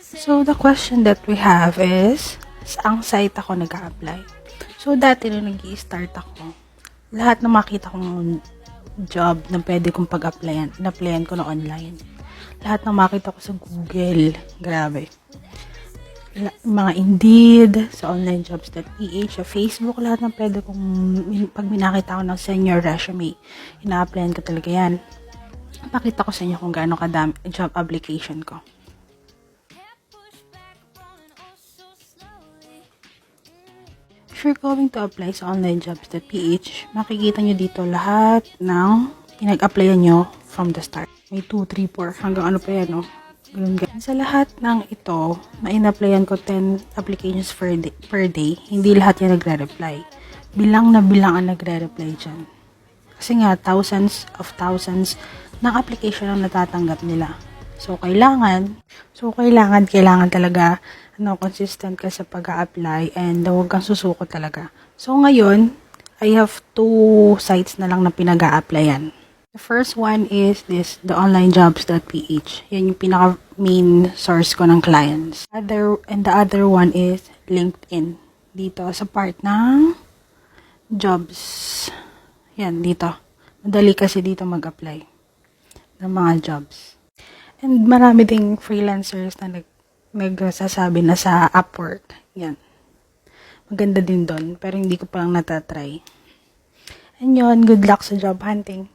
So, the question that we have is, saang site ako nag-a-apply? So, dati nung nag-i-start ako, lahat na makita kong job na pwede kong pag-applyan, in-applyan ko na online. Lahat na makita ko sa Google, grabe. Mga Indeed, sa onlinejobs.ph, sa Facebook, lahat na pwede kong, pag minakita ko ng senior resume, ina-applyan ko talaga yan. Pakita ko sa inyo kung gaano kadami job application ko. If you're going to apply sa onlinejobs.ph, makikita nyo dito lahat ng pinag-applyan nyo from the start. May 2, 3, 4, hanggang ano pa yan, no? Ganun. Sa lahat ng ito, na in-applyan ko 10 applications per day, hindi lahat yan nagre-reply. Bilang na bilang ang nagre-reply dyan. Kasi nga, thousands ng application ang natatanggap nila. So, kailangan talaga consistent ka sa pag-a-apply and huwag kang susuko talaga. So, ngayon, I have 2 sites na lang na pinag-a-applyan. The first one is the onlinejobs.ph. Yan yung pinaka-main source ko ng clients. And the other one is LinkedIn. Dito sa part ng jobs. Yan, dito. Madali kasi dito mag-apply ng mga jobs. And marami ding freelancers na nagsasabi na sa Upwork. Yan. Maganda din doon, pero hindi ko pa lang natatry. And yun, good luck sa job hunting.